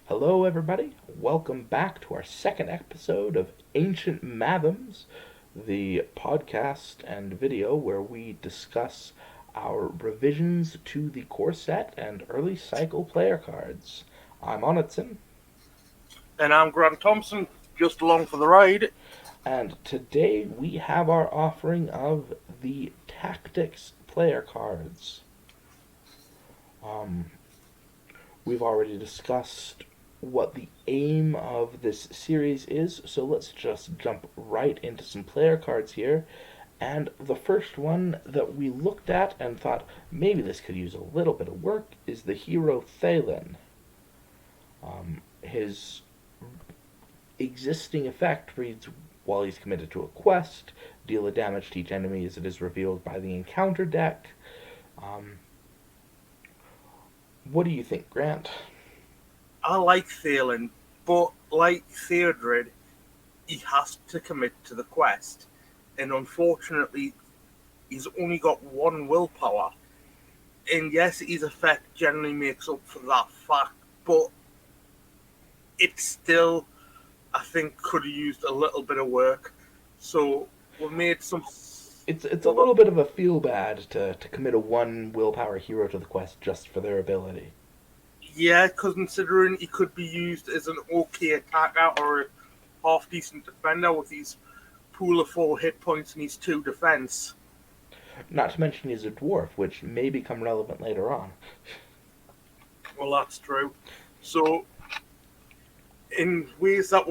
Hello, everybody. Welcome back to our second episode of Ancient Mathoms, the podcast and video where we discuss our revisions to the core set and early cycle player cards. I'm Onitson, And I'm Grant Thompson, just along for the ride. and today we have our offering of the Tactics player cards. Um, we've already discussed what the aim of this series is, so let's just jump right into some player cards here. And the first one that we looked at and thought maybe this could use a little bit of work is the hero Thalen. His existing effect reads while he's committed to a quest, deal a damage to each enemy as it is revealed by the encounter deck. Um, what do you think, Grant? I like Thalen, but like Theodred, he has to commit to the quest. And unfortunately, he's only got one willpower. And yes, his effect generally makes up for that fact, but it still, I think, could have used a little bit of work. So we made some. It's a little bit of a feel bad to commit a one willpower hero to the quest just for their ability. Yeah, considering he could be used as an okay attacker or a half decent defender with his pool of 4 hit points and his 2 defense. Not to mention he's a dwarf, which may become relevant later on. Well, that's true. So, in ways that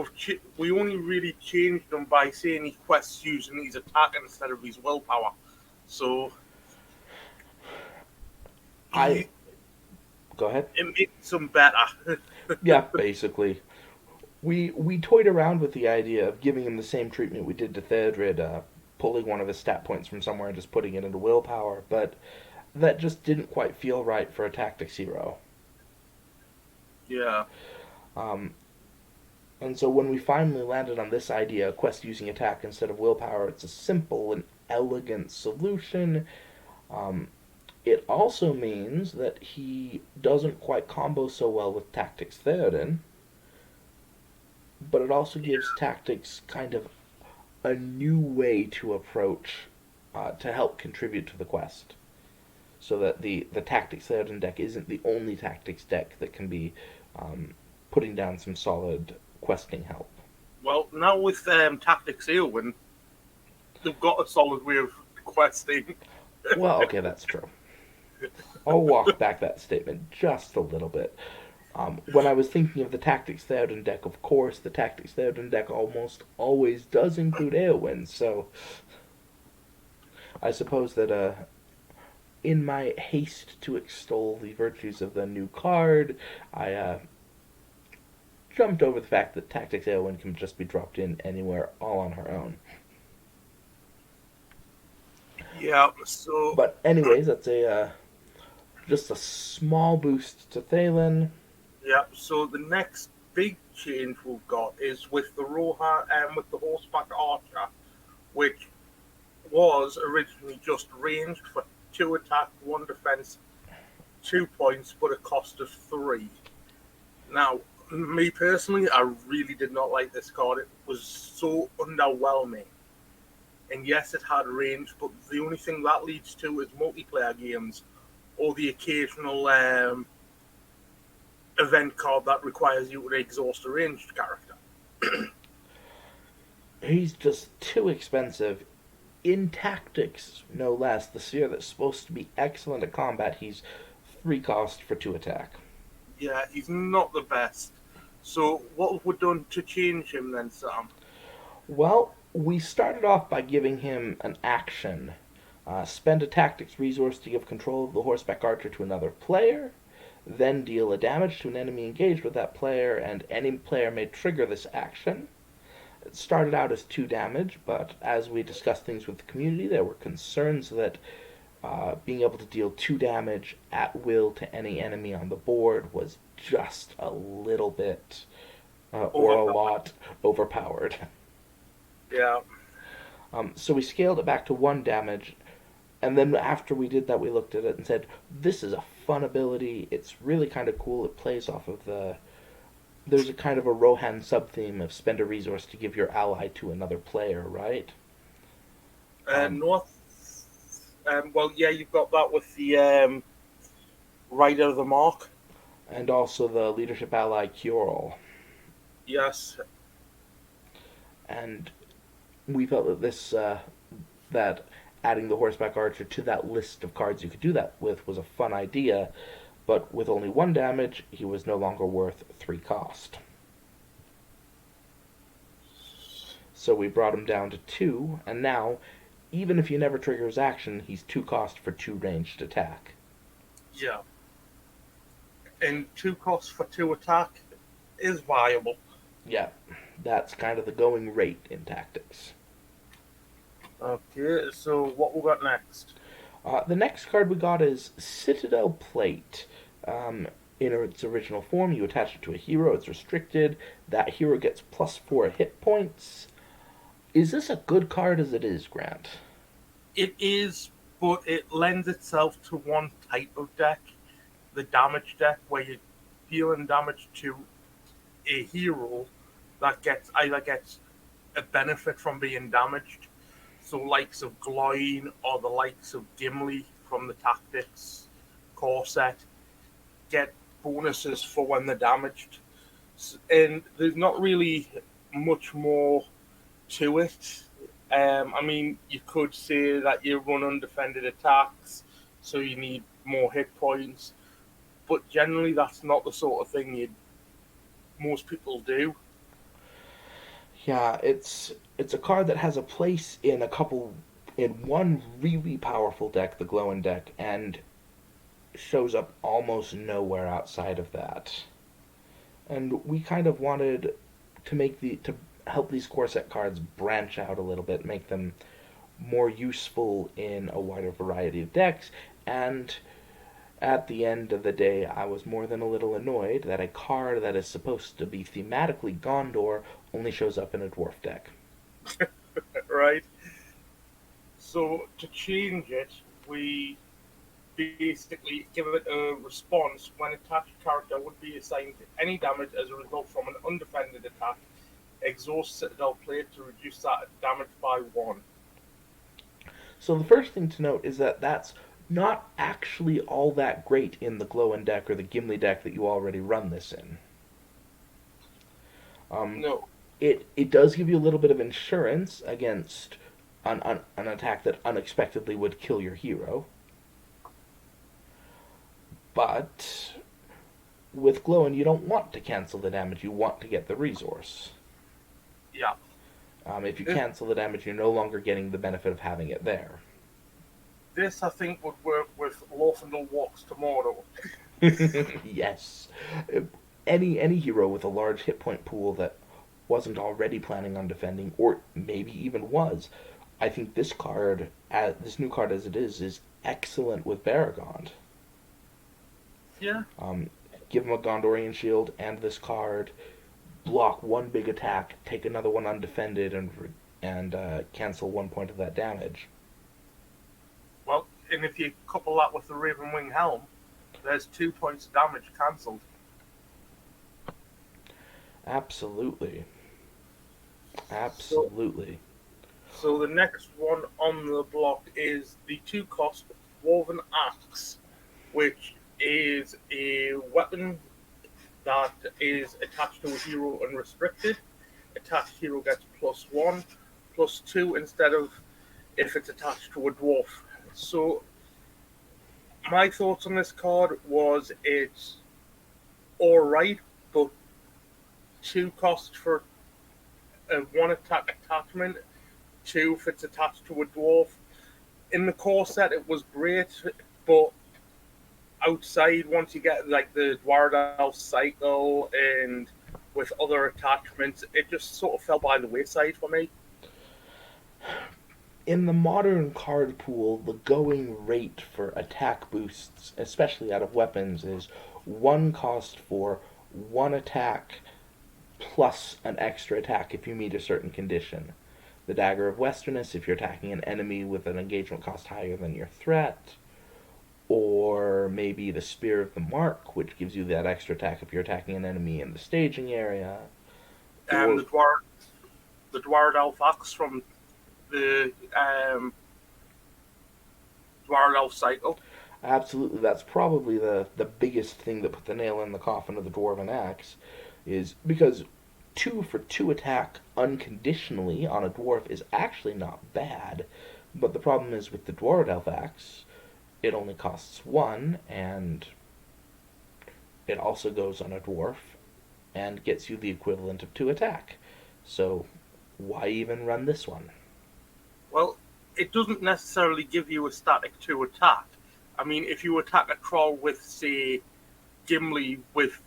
we only really changed them by saying he quests using his attack instead of his willpower. So, I he, Go ahead. it makes him better. Yeah, basically. We toyed around with the idea of giving him the same treatment we did to Theodred, pulling one of his stat points from somewhere and just putting it into willpower, but that just didn't quite feel right for a tactics hero. Yeah. Um, and so when we finally landed on this idea, quest using attack instead of willpower, it's a simple and elegant solution. Um, it also means that he doesn't quite combo so well with Tactics Theoden, but it also gives Tactics kind of a new way to approach to help contribute to the quest. So that the Tactics Theoden deck isn't the only Tactics deck that can be putting down some solid questing help. Well, now with Tactics Eowyn, they've got a solid way of questing. Well, okay, that's true. I'll walk back that statement just a little bit. When I was thinking of the Tactics Theoden deck, of course, the Tactics Theoden deck almost always does include Eowyn, so I suppose that in my haste to extol the virtues of the new card, I jumped over the fact that Tactics Eowyn can just be dropped in anywhere all on her own. Yeah, so But anyways, that's a just a small boost to Thalen. the next big change we've got is with the Roja and with the horseback archer, which was originally just ranged for 2 attack, 1 defense, 2 points, but a cost of 3. Now, me personally, I really did not like this card. It was so underwhelming. And yes, it had range, but the only thing that leads to is multiplayer games or the occasional event card that requires you to exhaust a ranged character. He's just too expensive. In tactics, no less, the sphere that's supposed to be excellent at combat, he's 3 cost for 2 attack. Yeah, he's not the best. So what have we done to change him then, Sam? Well, we started off by giving him an action. Spend a tactics resource to give control of the horseback archer to another player, then deal a damage to an enemy engaged with that player, and any player may trigger this action. It started out as 2 damage, but as we discussed things with the community, there were concerns that being able to deal 2 damage at will to any enemy on the board was just a little bit, or a lot, overpowered. Yeah, So we scaled it back to 1 damage, and then after we did that, we looked at it and said, this is a fun ability. It's really kind of cool. It plays off of the there's a kind of a Rohan sub-theme of spend a resource to give your ally to another player, right? Um, North. Well, yeah, you've got that with the Rider of the Mark. and also the leadership ally Kjorl. Yes. And we felt that that adding the horseback archer to that list of cards you could do that with was a fun idea, but with only one damage, he was no longer worth 3 cost. So we brought him down to 2, and now, even if you never trigger his action, he's 2 cost for 2 ranged attack. Yeah. And 2 costs for 2 attack is viable. Yeah, that's kind of the going rate in tactics. Okay, so what we got next? The next card we got is Citadel Plate. In its original form, you attach it to a hero. It's restricted. That hero gets +4 hit points. Is this a good card as it is, Grant? It is, but it lends itself to one type of deck, the damage deck, where you're dealing damage to a hero that gets a benefit from being damaged. So likes of Gloin or the likes of Gimli from the Tactics core set get bonuses for when they're damaged. And there's not really much more to it. I mean, you could say that you run undefended attacks, so you need more hit points, but generally that's not the sort of thing most people do. Yeah, it's a card that has a place in one really powerful deck, the Glowing deck, and shows up almost nowhere outside of that. And we kind of wanted to help these core set cards branch out a little bit, make them more useful in a wider variety of decks. And at the end of the day, I was more than a little annoyed that a card that is supposed to be thematically Gondor only shows up in a dwarf deck. Right? So to change it, we basically give it a response when attached character would be assigned any damage as a result from an undefended attack. Exhaust Citadel Plate to reduce that damage by 1. So the first thing to note is that that's not actually all that great in the Glowin deck or the Gimli deck that you already run this in. Um, No. it does give you a little bit of insurance against an attack that unexpectedly would kill your hero, but with Glowin you don't want to cancel the damage, you want to get the resource. Yeah. If you cancel the damage, you're no longer getting the benefit of having it there. This, I think, would work with Lorfindel Walks Tomorrow. Yes. Any hero with a large hit point pool that wasn't already planning on defending, or maybe even was, I think this new card as it is excellent with Baragond. Yeah. Um, Give him a Gondorian shield and this card, block one big attack, take another one undefended, and cancel 1 point of that damage. Well, and if you couple that with the Ravenwing Helm, there's 2 points of damage cancelled. Absolutely. So, Absolutely. so the next one on the block is the 2 cost Woven Axe, which is a weapon that is attached to a hero unrestricted. Attached hero gets +1, +2 instead of if it's attached to a dwarf. So my thoughts on this card was it's alright, but 2 cost for a 1 attack attachment, 2 if it's attached to a dwarf. In the core set, it was great, but outside, once you get like the Dwardal cycle and with other attachments, it just sort of fell by the wayside for me. In the modern card pool, the going rate for attack boosts, especially out of weapons, is 1 cost for 1 attack plus an extra attack if you meet a certain condition. The Dagger of Westerness if you're attacking an enemy with an engagement cost higher than your threat, or maybe the Spear of the Mark, which gives you that extra attack if you're attacking an enemy in the staging area, And or the Dwarf Elf Axe from the Dwarf Elf cycle. absolutely, that's probably the biggest thing that put the nail in the coffin of the Dwarven Axe, is because 2 for 2 attack unconditionally on a dwarf is actually not bad, but the problem is with the Dwarven Elf Axe, it only costs 1, and it also goes on a dwarf, and gets you the equivalent of 2 attack. So why even run this one? Well, it doesn't necessarily give you a static 2 attack. I mean, if you attack a troll with, say, Gimli with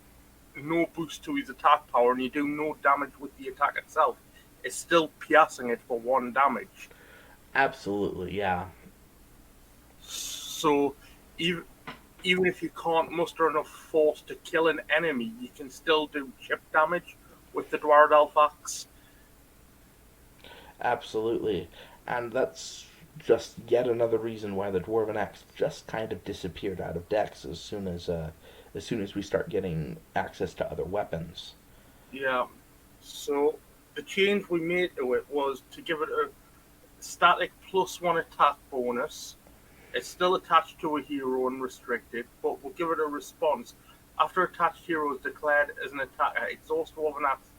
no boost to his attack power and you do no damage with the attack itself, it's still piercing it for 1 damage. Absolutely, yeah. So, even, even if you can't muster enough force to kill an enemy, you can still do chip damage with the Dwarf Elf Axe. Absolutely. And that's just yet another reason why the Dwarven Axe just kind of disappeared out of decks as soon as we start getting access to other weapons. Yeah. So, the change we made to it was to give it a static +1 attack bonus. It's still attached to a hero and restricted, but we'll give it a response. After attached hero is declared as an attacker, exhaust Dwarven Axe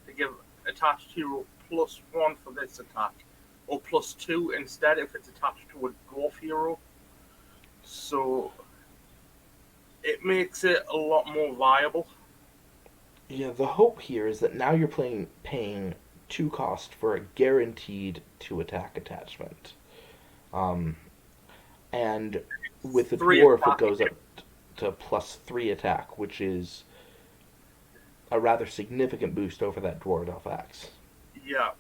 to give attached hero +1 for this attack, or +2 instead if it's attached to a dwarf hero. So it makes it a lot more viable. Yeah, the hope here is that now you're paying 2 cost for a guaranteed 2 attack attachment. Um, and with the Three dwarf, it attack. goes up to +3 attack, which is a rather significant boost over that Dwarf Elf Axe. Yeah.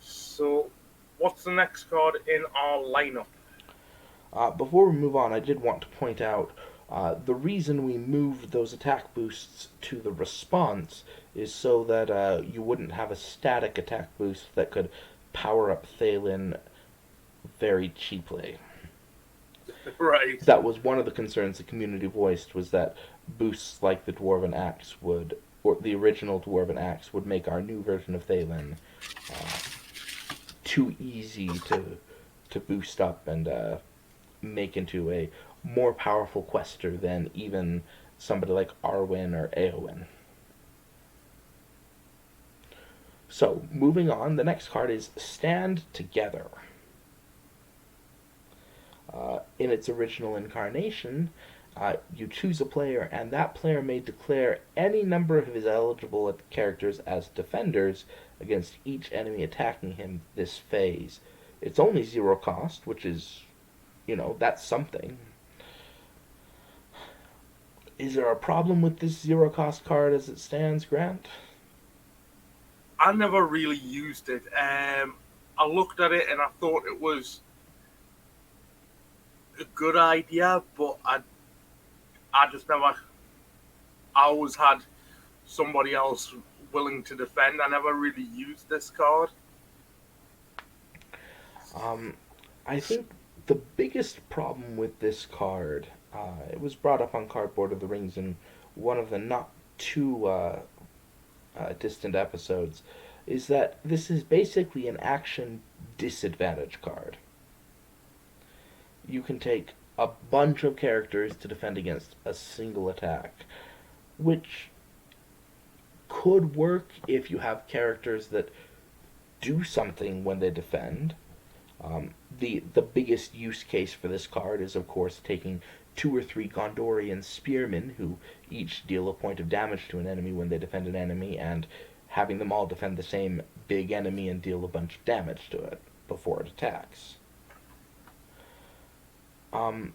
So what's the next card in our lineup? Before we move on, I did want to point out the reason we moved those attack boosts to the response is so that you wouldn't have a static attack boost that could power up Thalen very cheaply. Right. That was one of the concerns the community voiced, was that boosts like the Dwarven Axe would, or the original Dwarven Axe, would make our new version of Thalen too easy to boost up and make into a more powerful quester than even somebody like Arwen or Eowyn. So, moving on, the next card is Stand Together. In its original incarnation, you choose a player, and that player may declare any number of his eligible characters as defenders against each enemy attacking him this phase. It's only 0 cost, which is, that's something. Is there a problem with this 0 cost card as it stands, Grant? I never really used it. I looked at it and I thought it was a good idea, but I just never. I always had somebody else willing to defend. I never really used this card. Um, I think the biggest problem with this card, it was brought up on Cardboard of the Rings in one of the not too distant episodes, is that this is basically an action disadvantage card. You can take a bunch of characters to defend against a single attack, which could work if you have characters that do something when they defend. The biggest use case for this card is, of course, taking 2 or 3 Gondorian spearmen who each deal a point of damage to an enemy when they defend an enemy, and having them all defend the same big enemy and deal a bunch of damage to it before it attacks. Um,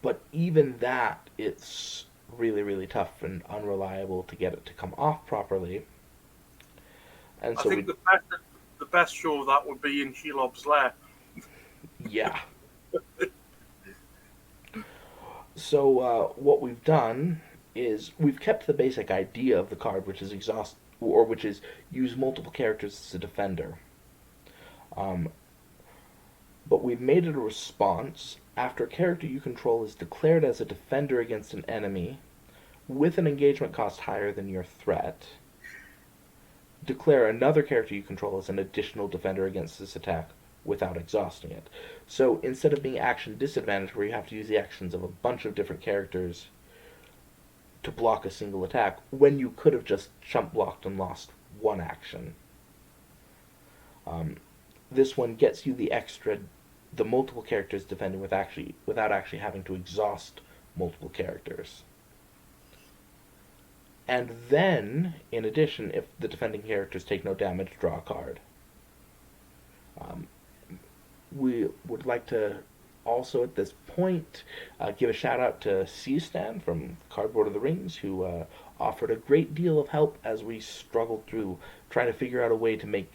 but even that, it's really, really tough and unreliable to get it to come off properly. And I so think the best show of that would be in Shelob's Lair. yeah. So what we've done is we've kept the basic idea of the card, which is which is use multiple characters as a defender. Um, but we've made it a response after a character you control is declared as a defender against an enemy with an engagement cost higher than your threat. Declare another character you control as an additional defender against this attack without exhausting it. So instead of being action disadvantage, where you have to use the actions of a bunch of different characters to block a single attack, when you could have just chump blocked and lost one action. Um, this one gets you the multiple characters defending without actually having to exhaust multiple characters. And then, in addition, if the defending characters take no damage, draw a card. Um, we would like to also at this point give a shout out to C-Stan from Cardboard of the Rings, who offered a great deal of help as we struggled through trying to figure out a way to make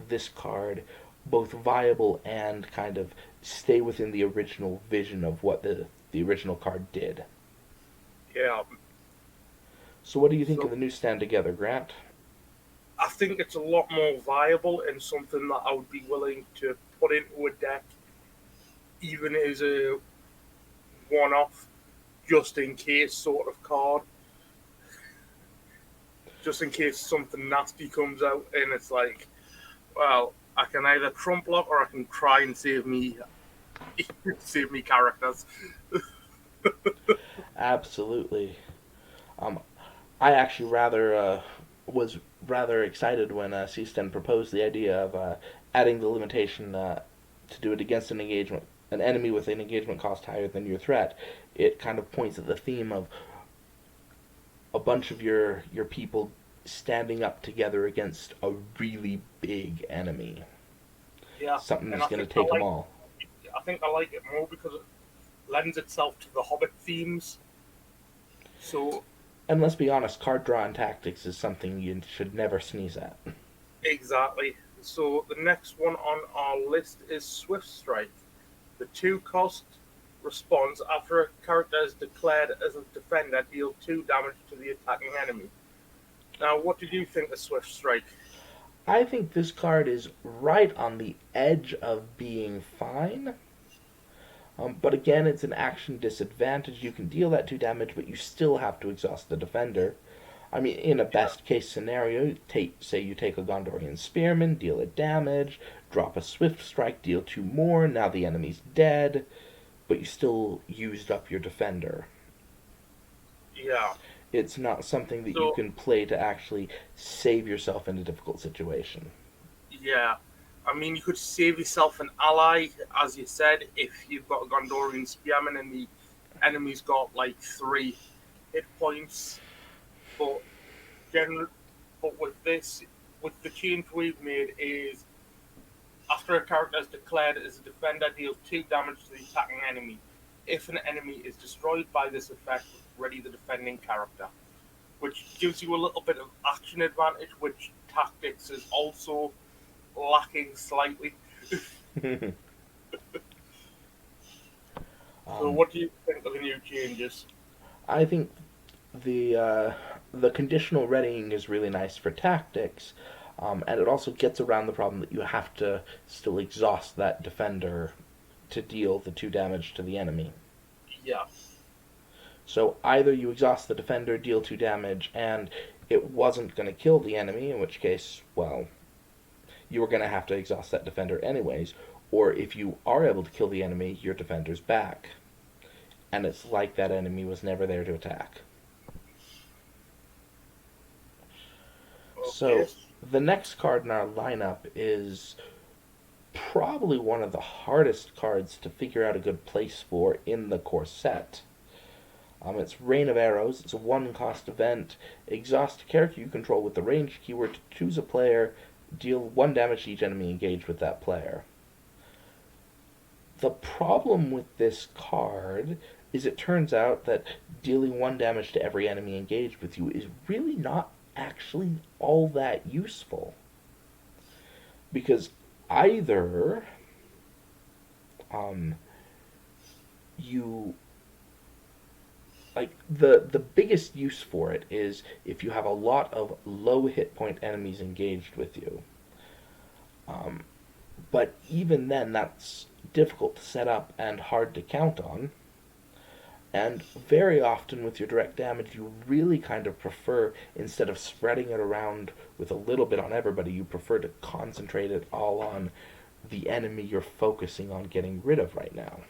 this card both viable and kind of stay within the original vision of what the original card did. Yeah. So what do you think So of the new stand together, Grant? I think it's a lot more viable and something that I would be willing to put into a deck, even as a one-off, just in case sort of card, just in case something nasty comes out and it's like, well, I can either trump block or I can try and save me, save me characters. Absolutely. Um, I actually was rather excited when C-Stan proposed the idea of adding the limitation to do it against an enemy with an engagement cost higher than your threat. It kind of points at the theme of a bunch of your people standing up together against a really big enemy. Yeah, Something and that's going to take them all. I think I like it more because it lends itself to the Hobbit themes. So And let's be honest, card drawing tactics is something you should never sneeze at. exactly. So the next one on our list is Swift Strike. The two cost response after a character is declared as a defender deal 2 damage to the attacking enemy. Now, what did you think of Swift Strike? I think this card is right on the edge of being fine. But again, it's an action disadvantage. You can deal that 2 damage, but you still have to exhaust the defender. I mean, in a Yeah, best case scenario, say you take a Gondorian Spearman, deal it damage, drop a Swift Strike, deal 2 more, now the enemy's dead, but you still used up your defender. yeah. It's not something that you So, can play to actually save yourself in a difficult situation. yeah. I mean, you could save yourself an ally, as you said, if you've got a Gondorian Spearman and the enemy's got like 3 hit points. But general, but with this, with the change we've made is after a character is declared as a defender, deals 2 damage to the attacking enemy. If an enemy is destroyed by this effect, ready the defending character, which gives you a little bit of action advantage, which tactics is also lacking slightly. So, um, what do you think of the new changes? I think the conditional readying is really nice for tactics, and it also gets around the problem that you have to still exhaust that defender to deal the 2 damage to the enemy. Yeah, So either you exhaust the defender, deal 2 damage, and it wasn't going to kill the enemy, in which case, well, you were going to have to exhaust that defender anyways, or if you are able to kill the enemy, your defender's back. And it's like that enemy was never there to attack. okay. So the next card in our lineup is probably one of the hardest cards to figure out a good place for in the core set. It's Rain of Arrows. It's a 1 cost event. Exhaust a character you control with the range keyword to choose a player. Deal 1 damage to each enemy engaged with that player. The problem with this card is it turns out that dealing 1 damage to every enemy engaged with you is really not actually all that useful. Because either um, you the biggest use for it is if you have a lot of low hit point enemies engaged with you. Um, but even then, that's difficult to set up and hard to count on. And very often with your direct damage, you really kind of prefer, instead of spreading it around with a little bit on everybody, you prefer to concentrate it all on the enemy you're focusing on getting rid of right now.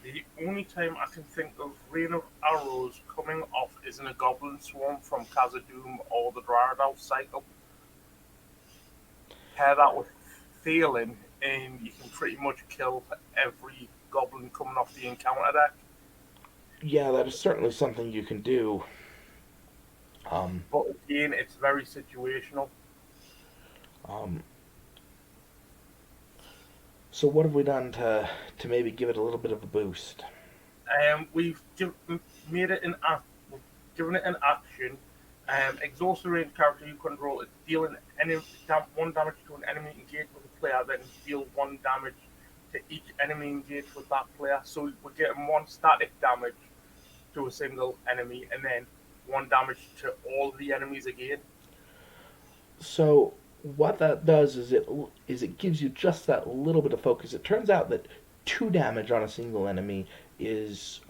The only time I can think of Rain of Arrows coming off is in a Goblin Swarm from Khazad-dûm or the Dryad Elf cycle. Pair that with Thalen, and you can pretty much kill every Goblin coming off the encounter deck. Yeah, that is certainly something you can do. Um, But again, it's very situational. um, so what have we done to maybe give it a little bit of a boost? Made it we've given it an action. Exhaust the range character you control is dealing one damage to an enemy engaged with a player, then deal one damage to each enemy engaged with that player. So we're getting one static damage to a single enemy, and then one damage to all of the enemies again. So what that does is it gives you just that little bit of focus. It turns out that 2 damage on a single enemy is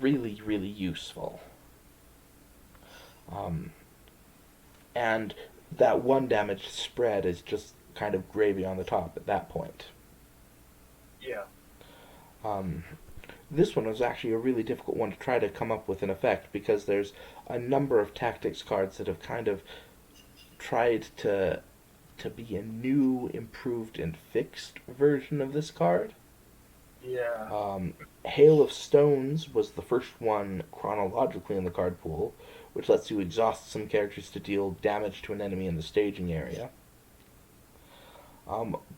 really really useful. Um, and that 1 damage spread is just kind of gravy on the top at that point. Yeah, Um, this one was actually a really difficult one to try to come up with an effect because there's a number of tactics cards that have kind of tried to be a new, improved, and fixed version of this card. yeah. Um, Hail of Stones was the first one chronologically in the card pool, which lets you exhaust some characters to deal damage to an enemy in the staging area.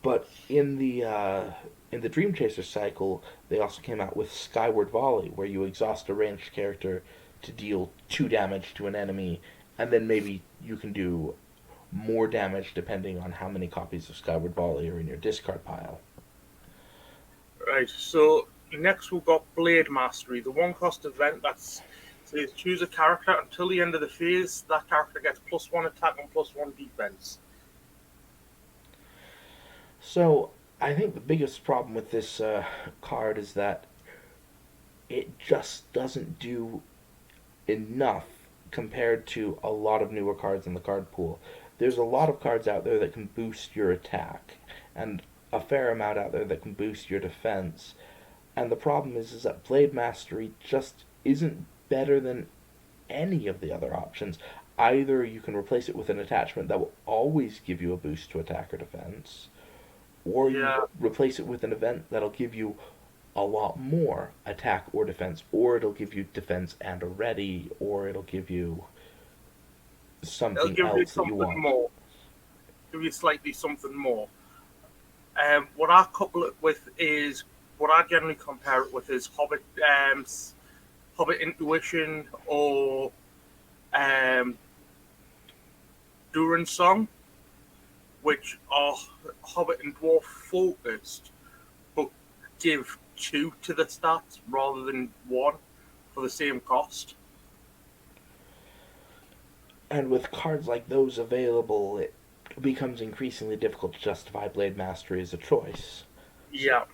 But in the Dream Chaser cycle, they also came out with Skyward Volley, where you exhaust a ranged character to deal 2 damage to an enemy, and then maybe you can do more damage depending on how many copies of Skyward Volley are in your discard pile. Right. So next we've got Blade Mastery, the one cost event that says choose a character until the end of the phase. That character gets +1 attack and +1 defense. So I think the biggest problem with this card is that it just doesn't do enough compared to a lot of newer cards in the card pool. There's a lot of cards out there that can boost your attack, and a fair amount out there that can boost your defense. And the problem is that Blade Mastery just isn't better than any of the other options. Either you can replace it with an attachment that will always give you a boost to attack or defense, or you Yeah, replace it with an event that'll give you a lot more attack or defense, or it'll give you defense and a ready, or it'll give you it'll something give you else that you something want. more. Give you slightly something more. What I couple it with is what I generally compare it with is Hobbit Intuition or um, Durin Song, which are Hobbit and Dwarf focused, but give two to the stats rather than one for the same cost. And with cards like those available, it becomes increasingly difficult to justify Blade Mastery as a choice. So, Yeah.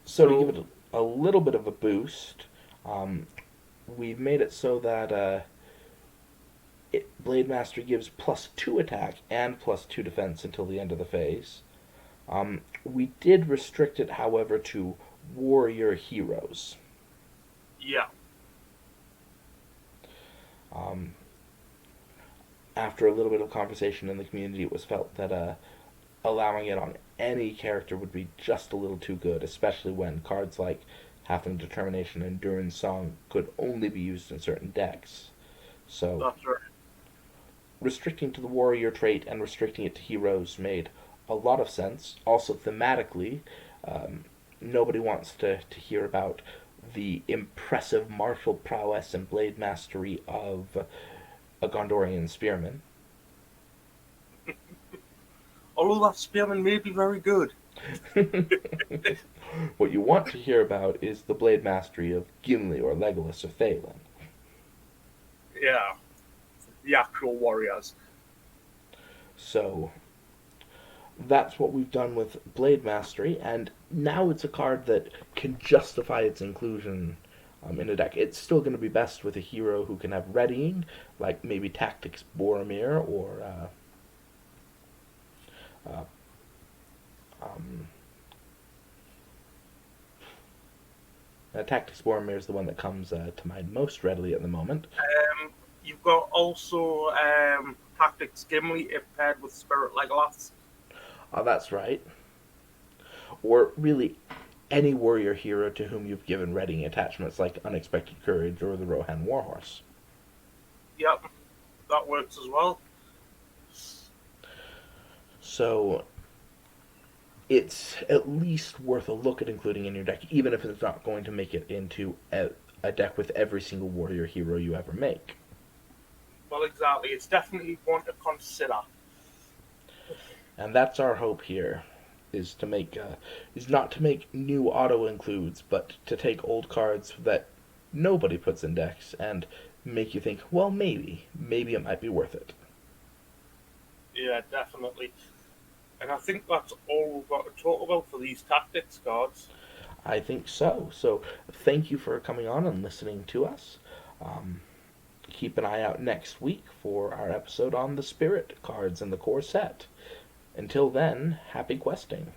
so to give So it a little bit of a boost, um, we've made it so that Blade Mastery gives +2 attack and +2 defense until the end of the phase. We did restrict it, however, to warrior heroes. yeah, Um, After a little bit of conversation in the community, it was felt that allowing it on any character would be just a little too good, especially when cards like Halfling Determination and Durin's Song could only be used in certain decks. So that's right. restricting to the warrior trait and restricting it to heroes made a lot of sense. Also, thematically, um, nobody wants to hear about the impressive martial prowess and blade mastery of a Gondorian spearman. Although that spearman may be very good. What you want to hear about is the blade mastery of Gimli or Legolas or Thalen. Yeah, the actual warriors. So, That's what we've done with Blade Mastery, and now it's a card that can justify its inclusion in a deck. It's still going to be best with a hero who can have readying, like maybe Tactics Boromir or uh, um, Tactics Boromir is the one that comes to mind most readily at the moment. You've got also Tactics Gimli if paired with Spirit Legolas. That's right. Or really any warrior hero to whom you've given readying attachments like Unexpected Courage or the Rohan Warhorse. Yep, that works as well. So it's at least worth a look at including in your deck, even if it's not going to make it into a deck with every single warrior hero you ever make. Well, exactly. It's definitely one to consider. And that's our hope here, is to make is not to make new auto includes, but to take old cards that nobody puts in decks and make you think, well, maybe it might be worth it. Yeah, definitely. And I think that's all we've got to talk about for these tactics cards. I think so. So thank you for coming on and listening to us. Um, Keep an eye out next week for our episode on the Spirit cards in the core set. Until then, happy questing.